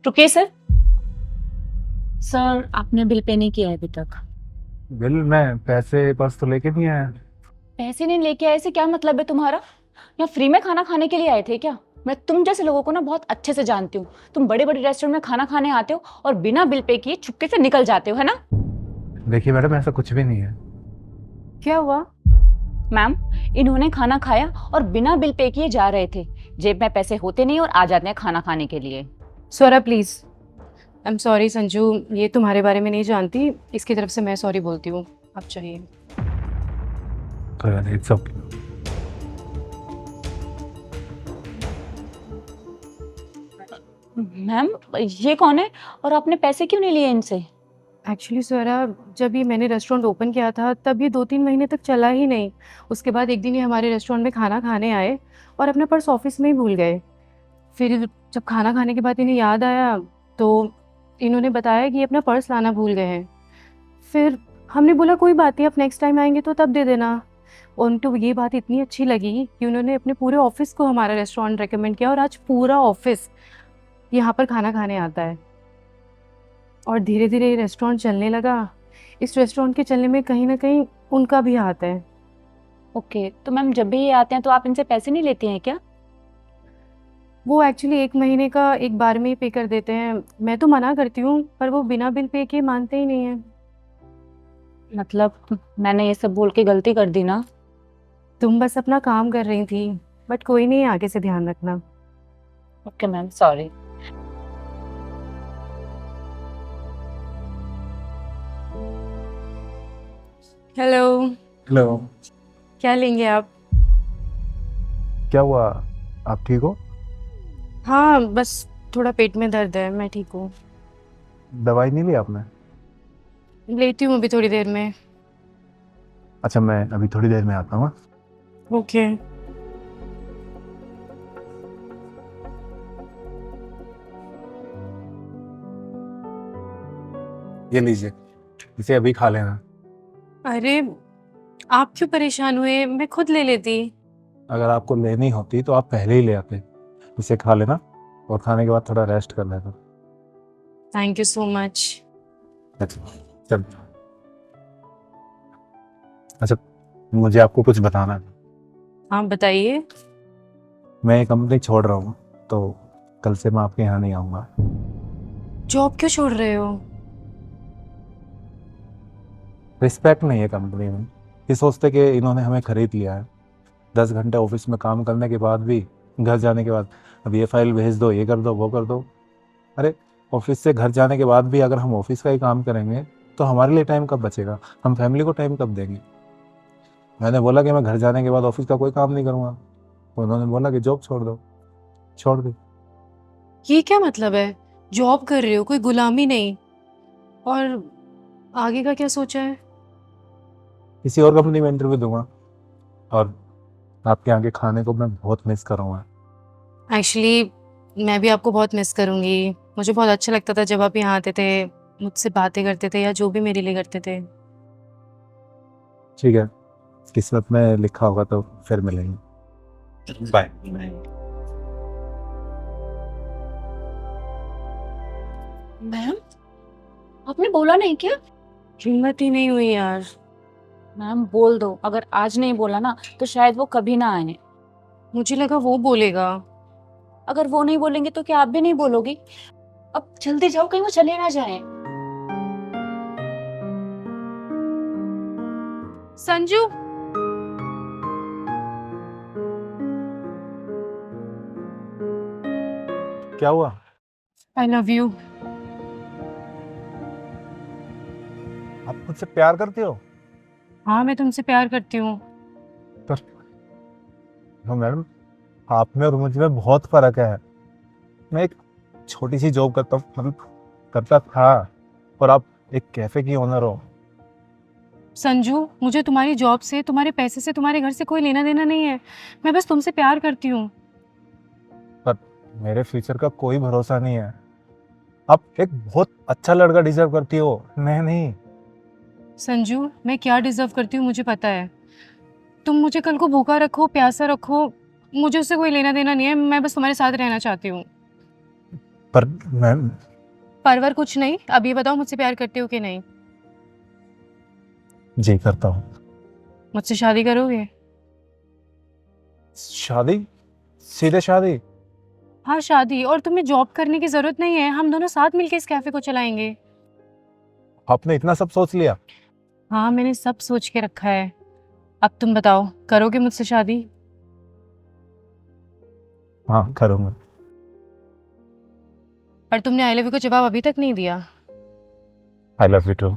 रुकिए sir. Sir आपने bill pay नहीं किया है अभी तक। बिल मैं पैसे पर्स तो लेके नहीं आया। पैसे नहीं लेके आए से क्या मतलब है तुम्हारा? यहाँ फ्री में खाना खाने के लिए आए थे क्या? मैं तुम जैसे लोगों को ना बहुत अच्छे से जानती हूँ। तुम बड़े बड़े रेस्टोरेंट में खाना खाने आते हो और बिना बिल पे किए चुपके से निकल जाते हो, है ना? देखिए मैडम, ऐसा कुछ भी नहीं है। क्या हुआ? मैम, इन्होंने खाना खाया और बिना बिल पे किए जा रहे थे। जेब में पैसे होते नहीं और आ जाते हैं खाना खाने के लिए। Swara please. I am sorry Sanju, ये तुम्हारे बारे में नहीं जानती, इसकी तरफ से मैं सॉरी बोलती हूँ। अब चाहिए। It's okay. मैम, ये कौन है और आपने पैसे क्यों नहीं लिए इनसे? एक्चुअली स्वरा, जब ये मैंने रेस्टोरेंट ओपन किया था तब ये 2-3 महीने तक चला ही नहीं। उसके बाद एक दिन ये हमारे रेस्टोरेंट में खाना खाने आए और अपना पर्स ऑफिस में ही भूल गए। फिर जब खाना खाने के बाद इन्हें याद आया तो इन्होंने बताया कि ये अपना पर्स लाना भूल गए हैं। फिर हमने बोला कोई बात नहीं, अब नेक्स्ट टाइम आएंगे तो तब दे देना। उनको ये बात इतनी अच्छी लगी कि उन्होंने अपने पूरे ऑफिस को हमारा रेस्टोरेंट रेकमेंड किया और आज पूरा ऑफिस यहाँ पर खाना खाने आता है। और धीरे धीरे ये रेस्टोरेंट चलने लगा। इस रेस्टोरेंट के चलने में कहीं ना कहीं उनका भी हाथ है। ओके, तो मैम जब भी ये आते हैं तो आप इनसे पैसे नहीं लेती हैं क्या? वो एक्चुअली 1 महीने का एक बार में ही पे कर देते हैं। मैं तो मना करती हूँ पर वो बिना बिल पे के मानते ही नहीं है। मतलब मैंने ये सब बोल के गलती कर दी ना? तुम बस अपना काम कर रही थी, बट कोई नहीं, आगे से ध्यान रखना। Okay ma'am, sorry. Hello. Hello. क्या लेंगे आप? क्या हुआ? आप ठीक हो? हाँ, बस थोड़ा पेट में दर्द है, मैं ठीक हूँ। दवाई नहीं ली आपने? लेती हूँ अभी थोड़ी देर में। अच्छा, मैं अभी थोड़ी देर में आता हूँ। ओके। ये लीजिए, इसे अभी खा लेना। अरे, आप क्यों परेशान हुए, मैं खुद ले लेती। अगर आपको लेनी होती तो आप पहले ही ले आते। इसे खा लेना और खाने के बाद थोड़ा रेस्ट कर लेना। Thank you so much. अच्छा, चल। अच्छा, मुझे आपको कुछ बताना है। आप बताइए। मैं ये कंपनी छोड़ रहा हूँ, तो कल से मैं आपके यहाँ नहीं आऊँगा। जॉब क्यों छोड़ रहे हो? रिस्पेक्ट नहीं है कंपनी में। ये सोचते कि इन्होंने हमें खरीद लिया है। 10 घंटे ऑफिस में काम करने के बाद भी घर जाने के बाद अब ये फाइल भेज दो, ये कर दो, वो कर दो। अरे, ऑफिस से घर जाने के बाद भी अगर हम ऑफिस का ही काम करेंगे तो हमारे लिए टाइम कब बचेगा? हम फैमिली को टाइम कब देंगे? मैंने बोला कि मैं घर जाने के बाद ऑफिस का कोई काम नहीं करूँगा। उन्होंने बोला कि जॉब छोड़ दो। छोड़ दी। ये क्या मतलब है? जॉब कर रहे हो, कोई गुलामी नहीं। और आगे का क्या सोचा है? किसी और कंपनी में इंटरव्यू दूंगा। और आपके यहाँ के खाने को मैं बहुत मिस करूँगा। एक्चुअली मैं भी आपको बहुत मिस करूंगी। मुझे बहुत अच्छा लगता था जब आप यहाँ आते थे, मुझसे बातें करते थे या जो भी मेरे लिए करते थे। ठीक है, किस्मत में लिखा होगा तो फिर मिलेंगे। बाय। मैम, आपने बोला नहीं क्या? हिम्मत ही नहीं हुई यार। मैम बोल दो, अगर आज नहीं बोला ना तो शायद वो कभी ना आए। मुझे लगा वो बोलेगा। अगर वो नहीं बोलेंगे तो क्या आप भी नहीं बोलोगी? अब जल्दी जाओ, कहीं वो चले ना जाएं। संजू। क्या हुआ? आई लव यू। आप मुझसे प्यार करती हो? हाँ, मैं तुमसे प्यार करती हूँ। तो मैडम, आप में और मुझ में बहुत फर्क है। मैं एक छोटी सी जॉब करता हूँ, मतलब करता था, और आप एक कैफे की ओनर हो। संजू, मुझे तुम्हारी जॉब से, तुम्हारे पैसे से, तुम्हारे घर से कोई लेना देना नहीं है। मैं बस तुमसे प्यार करती हूँ। पर मेरे फ्यूचर का कोई भरोसा नहीं है। आप एक बहुत अच्छा लड़का डिजर्व करती हो, मैं नहीं। संजू, मैं क्या डिजर्व करती हूँ मुझे पता है। तुम मुझे कल को भूखा रखो, प्यासा रखो, मुझे उससे कोई लेना देना नहीं है। मैं बस तुम्हारे साथ रहना चाहती हूँ। पर मैं परवर कुछ नहीं, अब ये बताओ मुझसे प्यार करते हो कि नहीं? जी करता हूँ। मुझसे शादी करोगे? शादी? सीधे शादी? हाँ शादी, और तुम्हें जॉब करने की जरूरत नहीं है, हम दोनों साथ मिलके इस कैफे को चलाएंगे। आपने इतना सब सोच लिया? हाँ मैंने सब सोच के रखा है। अब तुम बताओ, करोगे मुझसे शादी? हाँ करूँगा। पर तुमने आई लव यू का जवाब अभी तक नहीं दिया। I love you to.